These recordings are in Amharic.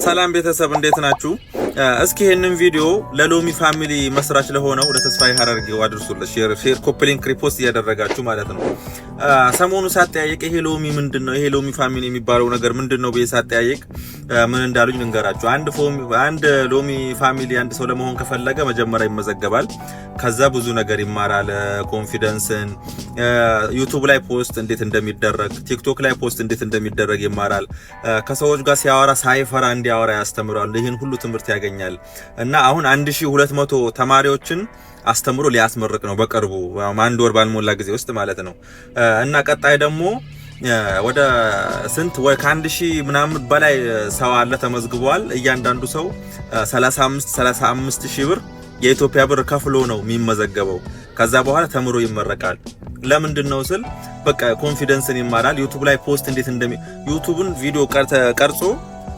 ሰላም ቤተሰብ እንዴት ናችሁ? እስኪ ይሄንን ቪዲዮ ለሎሚ ፋሚሊ መስራች ለሆነው ለተስፋይ ሀረርጌው አድርሱለት። ሼር ኮፒ ሊንክ ሪፖስት ያደረጋችሁ ማለት ነው። ሰሞኑ ሳጠያየቅ ይሄ ሎሚ ምንድነው? ይሄ ሎሚ ፋሚሊ የሚባለው ነገር ምንድነው ብዬ ሳጠያየቅ ምን እንዳሉኝ ልንገራችሁ። አንድ ሎሚ ፋሚሊ አንድ ሰው ለመሆን ከፈለገ መጀመሪያ ይመዘገባል። ከዛ ብዙ ነገር ይማራል። ኮንፊደንስን ዩቲዩብ ላይ ፖስት እንዴት እንደሚደረግ፣ ቲክቶክ ላይ ፖስት እንዴት እንደሚደረግ ይማራል። ከሰዎች ጋር ሲያወራ ሳይፈራ እንዲያወራ ያስተምራል። ይሄን ሁሉ ትምህርት ያገኛል እና አሁን 1200 ተማሪዎችን አስተምሮ ሊያስመርቅ ነው በቅርቡ አንድ ወር ባልሞላ ጊዜ ውስጥ ማለት ነው። እና ቀጣይ ደግሞ ወደ ስንት ወይ ከ1000 ምናምን በላይ ሰው አለ ተመዝግቧል። እያንዳንዱ ሰው 35 ሺህ ብር የኢትዮጵያ ብር ከፍሎ ነው የሚመዘገበው። ከዛ በኋላ ተምሮ ይመረቃል። ለምንድነው ስል በቃ ኮንፊደንስን ይማራል። ዩቲዩብ ላይ ፖስት እንዴት ዩቲዩብን ቪዲዮ ቀርጾ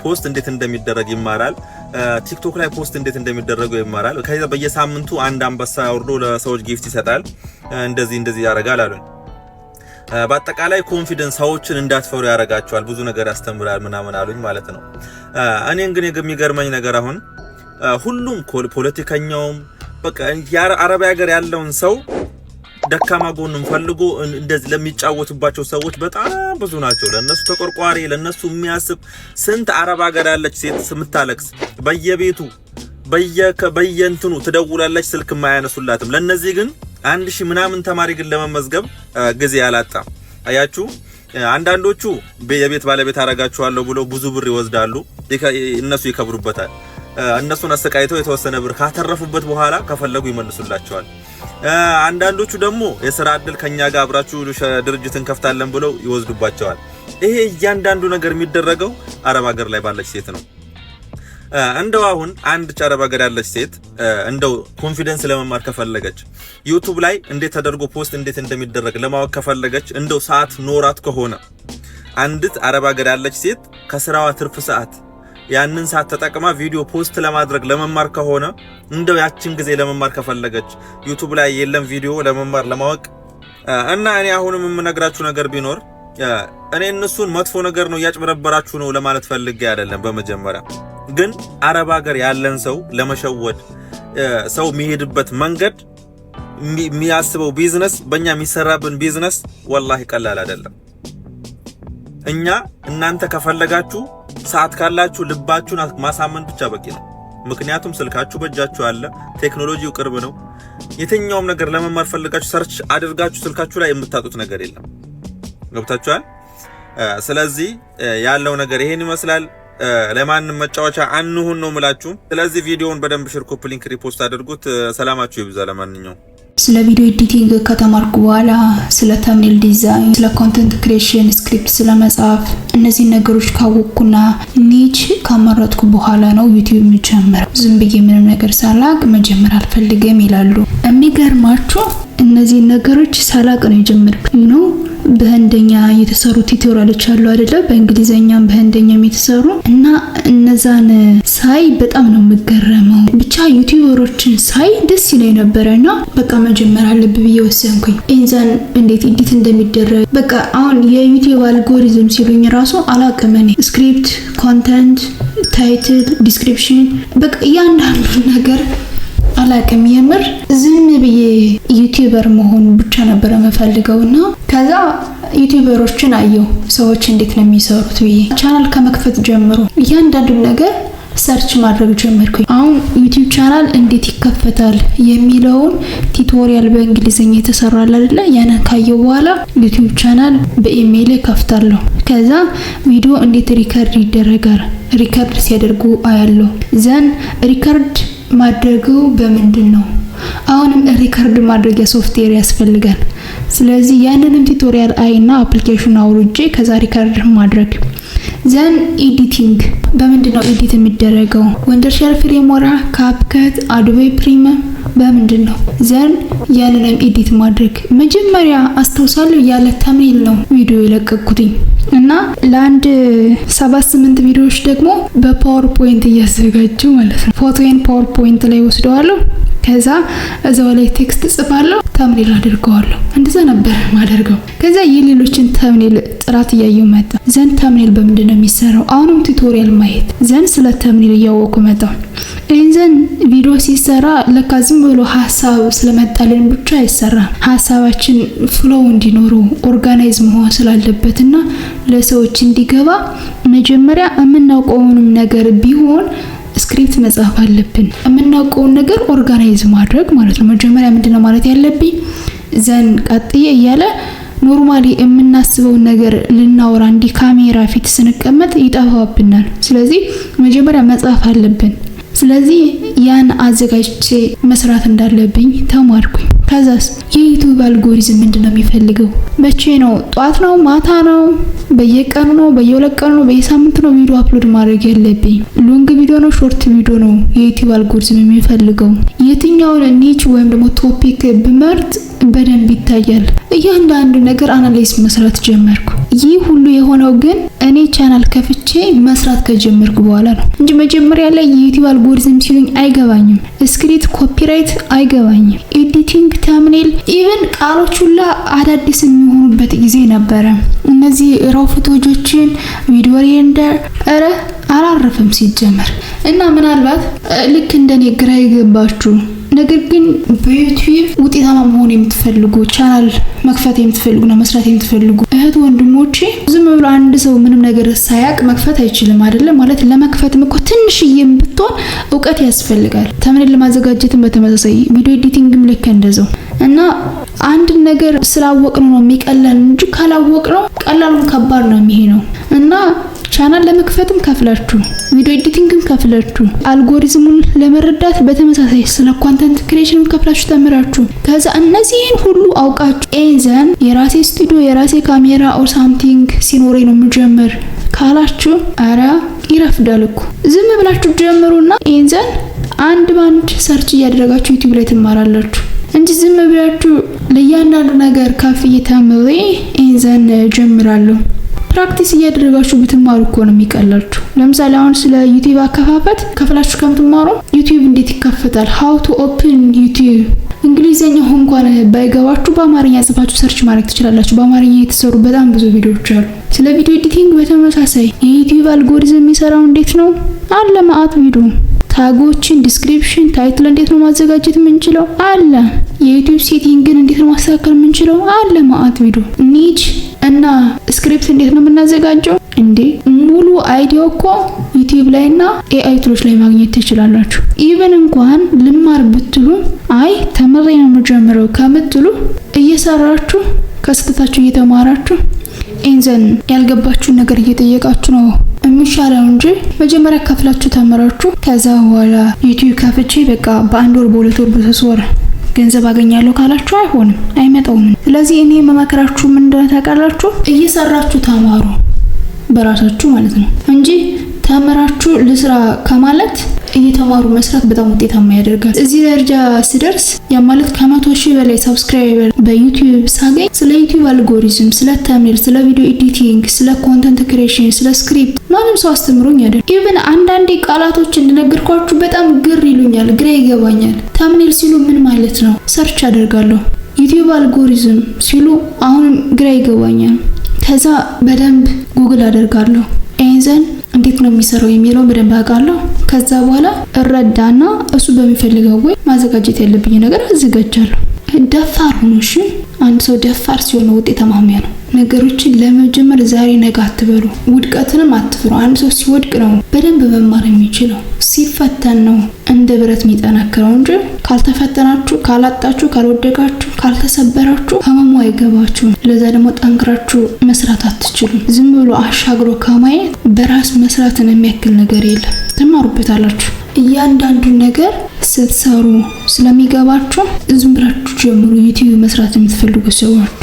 ፖስት እንዴት እንደሚደረግ ይማራል። ቲክቶክ ላይ ፖስት እንዴት እንደሚደረገው ይማራል። ከዛ በየሳምንቱ አንድ አንበሳ አውርዶ ለሰዎች ጊፍት ይሰጣል። እንደዚህ ያደርጋል አሉ። በአጠቃላይ ኮንፊደንስ ሰዎችን እንዳትፈሩ ያደርጋቸዋል። ብዙ ነገር ያስተምራል ምናምን አሉኝ ማለት ነው። እኔን ግን የሚገርመኝ ነገር አሁን ሁሉም ፖለቲከኛውም በቃ የአረብ ሀገር ያለውን ሰው ደካማ ጎንም ፈልጎ እንደዚህ ለሚጫወቱባቸው ሰዎች በጣም ብዙ ናቸው። ለነሱ ተቆርቋሪ ለነሱ የሚያስብ ስንት አረብ ሀገር ያለች ሴት ስምታለቅስ በየቤቱ በየእንትኑ ትደውላለች፣ ስልክ ማያነሱላትም። ለነዚህ ግን 1000 ምናምን ተማሪ ግን ለመመዝገብ ጊዜ ያላጣ። አያችሁ፣ አንዳንዶቹ የቤት ባለቤት አረጋችኋለሁ ብለው ብዙ ብር ይወስዳሉ። እነሱ ይከብሩበታል። እነሱን አሰቃይተው የተወሰነ ብር ካተረፉበት በኋላ ከፈለጉ ይመልሱላቸዋል። አንዳንዶቹ ደግሞ የሥራ እድል ከኛ ጋር አብራችሁ ድርጅትን ከፍታለን ብለው ይወስዱባቸዋል። ይሄ እያንዳንዱ ነገር የሚደረገው አረብ ሀገር ላይ ባለች ሴት ነው። እንደው አሁን አንድ አረብ ሀገር ያለች ሴት እንደው ኮንፊደንስ ለመማር ከፈለገች ዩቲዩብ ላይ እንዴት ተደርጎ ፖስት እንዴት እንደሚደረግ ለማወቅ ከፈለገች እንደው ሰዓት ኖራት ከሆነ አንዲት አረብ ሀገር ያለች ሴት ከስራዋ ትርፍ ሰዓት ያንን ሰዓት ተጠቅማ ቪዲዮ ፖስት ለማድረግ ለመማር ከሆነ እንደው ያችን ጊዜ ለመማር ከፈለገች ዩቲዩብ ላይ የለም ቪዲዮ ለመማር ለማወቅ እና እኔ አሁንም የምነግራችሁ ነገር ቢኖር እኔ እነሱን መጥፎ ነገር ነው ያጭበረበራችሁ ነው ለማለት ፈልጌ አይደለም። በመጀመሪያ ግን አረብ ሀገር ያለን ሰው ለመሸወድ ሰው የሚሄድበት መንገድ የሚያስበው ቢዝነስ በእኛ የሚሰራብን ቢዝነስ ወላሂ ቀላል አይደለም። እኛ እናንተ ከፈለጋችሁ ሰዓት ካላችሁ ልባችሁን ማሳመን ብቻ በቂ ነው። ምክንያቱም ስልካችሁ በእጃችሁ አለ፣ ቴክኖሎጂው ቅርብ ነው። የትኛውም ነገር ለመማር ፈልጋችሁ ሰርች አድርጋችሁ ስልካችሁ ላይ የምታጡት ነገር የለም። ገብታችኋል? ስለዚህ ያለው ነገር ይሄን ይመስላል። ለማንም መጫወቻ አንሁን ነው ምላችሁ። ስለዚህ ቪዲዮውን በደንብ ሼር ኮፒ ሊንክ ሪፖስት አድርጉት። ሰላማችሁ ይብዛ። ለማንኛውም ስለ ቪዲዮ ኤዲቲንግ ከተማርኩ በኋላ ስለ ተምኔል ዲዛይን፣ ስለ ኮንተንት ክሪኤሽን፣ ስክሪፕት ስለመጻፍ እነዚህ ነገሮች ካወቅኩና ኒች ካመረጥኩ በኋላ ነው ዩቲዩብ የሚጀምረው። ዝም ብዬ ምንም ነገር ሳላቅ መጀመር አልፈልግም ይላሉ። የሚገርማችሁ እነዚህ ነገሮች ሳላቅ ነው የጀመርኩት ነው። በህንደኛ የተሰሩ ቲዩቶሪያሎች አሉ አይደለ? በእንግሊዘኛም በህንደኛም የተሰሩ እና እነዛን ሳይ በጣም ነው የምገረመው። ብቻ ዩቲዩበሮችን ሳይ ደስ ይለኝ ነበርና በቃ መጀመር አለብኝ ብዬ ወሰንኩኝ። ኢንዛን እንዴት ኤዲት እንደሚደረግ በቃ አሁን የዩቲዩብ አልጎሪዝም ሲሉኝ ራሱ አላውቅም እኔ። ስክሪፕት፣ ኮንተንት፣ ታይትል፣ ዲስክሪፕሽን በቃ እያንዳንዱ ነገር አላውቅም። የምር ዝም ብዬ ዩቲዩበር መሆን ብቻ ነበር የምፈልገውና ከዛ ዩቲዩበሮችን አየሁ ሰዎች እንዴት ነው የሚሰሩት ብዬ ቻናል ከመክፈት ጀምሮ እያንዳንዱ ነገር ሰርች ማድረግ ጀመርኩኝ። አሁን ዩቲዩብ ቻናል እንዴት ይከፈታል የሚለውን ቲዩቶሪያል በእንግሊዘኛ የተሰራል አይደለ? ያንን ካየሁ በኋላ ዩቲዩብ ቻናል በኢሜይል ከፍታለሁ። ከዛ ቪዲዮ እንዴት ሪከርድ ይደረጋል ሪከርድ ሲያደርጉ አያለሁ። ዘን ሪከርድ ማድረጉ በምንድን ነው? አሁንም ሪከርድ ማድረጊያ ሶፍትዌር ያስፈልጋል። ስለዚህ ያንንም ቱቶሪያል አይና አፕሊኬሽን አውርጄ ከዛ ሪከርድ ማድረግ። ዘን ኤዲቲንግ በምንድን ነው ኤዲት የሚደረገው? ወንደርሻል ፍሬምወርክ፣ ካፕከት፣ አዶቤ ፕሪሚየም በምንድን ነው? ዘን ያንንም ኤዲት ማድረግ። መጀመሪያ አስተውሳለሁ ያለ ተምኔል ነው ቪዲዮ የለቀኩትኝ እና ለአንድ 7-8 ቪዲዮዎች ደግሞ በፓወርፖይንት እያዘጋጁ ማለት ነው። ፎቶዬን ፓወርፖይንት ላይ ወስደዋለሁ። ከዛ እዛው ላይ ቴክስት ጽፋለሁ፣ ተምኔል አድርገዋለሁ። እንደዛ ነበር ማደርገው። ከዛ የሌሎችን ተምኔል ጥራት እያየሁ መጣ። ዘን ተምኔል በምንድነው የሚሰራው? አሁንም ቱቶሪያል ማየት። ዘን ስለ ተምኔል እያወቁ መጣ። ዘን ቪዲዮ ሲሰራ ለካ ዝም ብሎ ሐሳብ ስለመጣልን ብቻ አይሰራም። ሐሳባችን ፍሎው እንዲኖረው ኦርጋናይዝ መሆን ስላለበትና ለሰዎች እንዲገባ መጀመሪያ የምናውቀውንም ነገር ቢሆን ስክሪፕት መጻፍ አለብን። የምናውቀውን ነገር ኦርጋናይዝ ማድረግ ማለት ነው። መጀመሪያ ምንድነው ማለት ያለብኝ? ዘን ቀጥዬ እያለ ኖርማሊ የምናስበው ነገር ልናወራ እንዲ ካሜራ ፊት ስንቀመጥ ይጠፋብናል። ስለዚህ መጀመሪያ መጻፍ አለብን። ስለዚህ ያን አዘጋጅቼ መስራት እንዳለብኝ ተማርኩኝ። ከዛስ የዩቲዩብ አልጎሪዝም ምንድነው የሚፈልገው? መቼ ነው? ጧት ነው? ማታ ነው? በየቀኑ ነው? በየሁለት ቀኑ ነው? በየሳምንቱ ነው ቪዲዮ አፕሎድ ማድረግ ያለብኝ? ሎንግ ቪዲዮ ነው? ሾርት ቪዲዮ ነው? የዩቲዩብ አልጎሪዝም የሚፈልገው የትኛውን ኒች ወይም ደግሞ ቶፒክ ብመርጥ በደንብ ይታያል። እያንዳንዱ ነገር አናላይዝ መስራት ጀመርኩ። ይህ ሁሉ የሆነው ግን እኔ ቻናል ከፍቼ መስራት ከጀመርኩ በኋላ ነው እንጂ መጀመሪያ ላይ የዩቲዩብ አልጎሪዝም ሲሉኝ አይገባኝም። ስክሪፕት፣ ኮፒራይት አይገባኝም። ኤዲቲንግ፣ ተምኔል፣ ኢቭን ቃሎች ሁላ አዳዲስ የሚሆኑበት ጊዜ ነበረ። እነዚህ ራው ፎቶጆችን ቪዲዮ ሬንደር አላረፈም ሲጀመር እና ምናልባት ልክ እንደኔ ግራ ይገባችሁ ነገር ግን በዩቲዩብ ውጤታማ መሆን የምትፈልጉ ቻናል መክፈት የምትፈልጉና መስራት የምትፈልጉ እህት ወንድሞቼ ዝም ብሎ አንድ ሰው ምንም ነገር ሳያቅ መክፈት አይችልም አይደለ? ማለት ለመክፈትም እኮ ትንሽዬም ብትሆን እውቀት ያስፈልጋል። ተምኔል ለማዘጋጀትም በተመሳሳይ ቪዲዮ ኤዲቲንግም ልክ እንደዛው እና አንድ ነገር ስላወቅነው ነው የሚቀለን እንጂ ካላወቅነው ቀላሉም ከባድ ነው የሚሆነው እና ቻናል ለመክፈትም ከፍላችሁ ቪዲዮ ኤዲቲንግም ከፍላችሁ አልጎሪዝሙን ለመረዳት በተመሳሳይ ስለ ኮንተንት ክሬሽንም ከፍላችሁ ተምራችሁ ከዛ እነዚህን ሁሉ አውቃችሁ ኤዘን የራሴ ስቱዲዮ የራሴ ካሜራ ኦር ሳምቲንግ ሲኖረኝ ነው የምጀምር ካላችሁ አራ ይረፍዳል እኮ። ዝም ብላችሁ ጀምሩና ኤዘን አንድ ባንድ ሰርች እያደረጋችሁ ዩቲዩብ ላይ ትማራላችሁ እንጂ ዝም ብላችሁ ለያንዳንዱ ነገር ካፍዬ ተምሬ ኤዘን ጀምራለሁ ፕራክቲስ እያደረጋችሁ ብትማሩ እኮ ነው የሚቀላችሁ። ለምሳሌ አሁን ስለ ዩቲዩብ አከፋፈት ከፍላችሁ ከምትማሩ ዩቲዩብ እንዴት ይከፈታል? how to open YouTube እንግሊዘኛ እንኳን ባይገባችሁ በአማርኛ ጽፋችሁ ሰርች ማድረግ ትችላላችሁ። በአማርኛ የተሰሩ በጣም ብዙ ቪዲዮዎች አሉ። ስለ ቪዲዮ ኤዲቲንግ በተመሳሳይ የዩቲዩብ አልጎሪዝም የሚሰራው እንዴት ነው አለ ማአት ቪዲዮ። ታጎችን፣ ዲስክሪፕሽን፣ ታይትል እንዴት ነው ማዘጋጀት የምንችለው አለ። የዩቲዩብ ሴቲንግን እንዴት ነው ማስተካከል የምንችለው አለ ማአት ቪዲዮ። ኒች እና ስክሪፕት እንዴት ነው የምናዘጋጀው እንዴ ሙሉ አይዲያው እኮ ዩቲዩብ ላይና ኤአይ ቱሎች ላይ ማግኘት ትችላላችሁ። ኢቭን እንኳን ልማር ብትሉ አይ ተመሬ ነው የምጀምረው ከምትሉ እየሰራችሁ ከስተታችሁ እየተማራችሁ ኢንዘን ያልገባችሁ ነገር እየጠየቃችሁ ነው የሚሻለው እንጂ መጀመሪያ ከፍላችሁ ተመራችሁ ከዛ በኋላ ዩቲዩብ ከፍቼ በቃ በአንድ ወር በሁለት ወር በሶስት ወር ገንዘብ አገኛለሁ ካላችሁ አይሆንም፣ አይመጣውም። ስለዚህ እኔ መመከራችሁ ምን እንደሆነ ታውቃላችሁ? እየሰራችሁ ተማሩ በራሳችሁ ማለት ነው እንጂ ተመራችሁ ለስራ ከማለት እየተማሩ መስራት በጣም ውጤታማ ያደርጋል። እዚህ ደረጃ ሲደርስ ያ ማለት ከ100,000 በላይ ሰብስክራይበር በዩቲዩብ ሳገኝ ስለ ዩቲዩብ አልጎሪዝም፣ ስለ ተምኔል፣ ስለ ቪዲዮ ኤዲቲንግ፣ ስለ ኮንተንት ክሬሽን፣ ስለ ስክሪፕት ማንም ሰው አስተምሮኝ አይደል። ኢቭን አንዳንዴ ቃላቶች እንደነገርኳችሁ በጣም ግር ይሉኛል፣ ግራ ይገባኛል። ተምኔል ሲሉ ምን ማለት ነው ሰርች አደርጋለሁ። ዩቲዩብ አልጎሪዝም ሲሉ አሁንም ግራ ይገባኛል። ከዛ በደንብ ጉግል አደርጋለሁ። ኤንዘን እንዴት ነው የሚሰራው የሚለው በደንብ አውቃለሁ። ከዛ በኋላ እረዳና እሱ በሚፈልገው ወይ ማዘጋጀት ያለብኝ ነገር አዘጋጃለሁ። ደፋር ሆኖ እሺ፣ አንድ ሰው ደፋር ሲሆን ውጤታማ ነው። ነገሮችን ለመጀመር ዛሬ ነገ አትበሉ። ውድቀትንም አትፍሩ። አንድ ሰው ሲወድቅ ነው በደንብ መማር የሚችለው። ሲፈተን ነው እንደ ብረት የሚጠነክረው እንጂ ካልተፈተናችሁ፣ ካላጣችሁ፣ ካልወደቃችሁ፣ ካልተሰበራችሁ ህመሙ አይገባችሁም። ለዛ ደግሞ ጠንክራችሁ መስራት አትችሉም። ዝም ብሎ አሻግሮ ከማየት በራስ መስራትን የሚያክል ነገር የለም። ተማሩበታላችሁ። እያንዳንዱ ነገር ስትሰሩ ስለሚገባችሁ ዝም ብላችሁ ጀምሩ። ዩቲዩብ መስራት የምትፈልጉ ሰዎች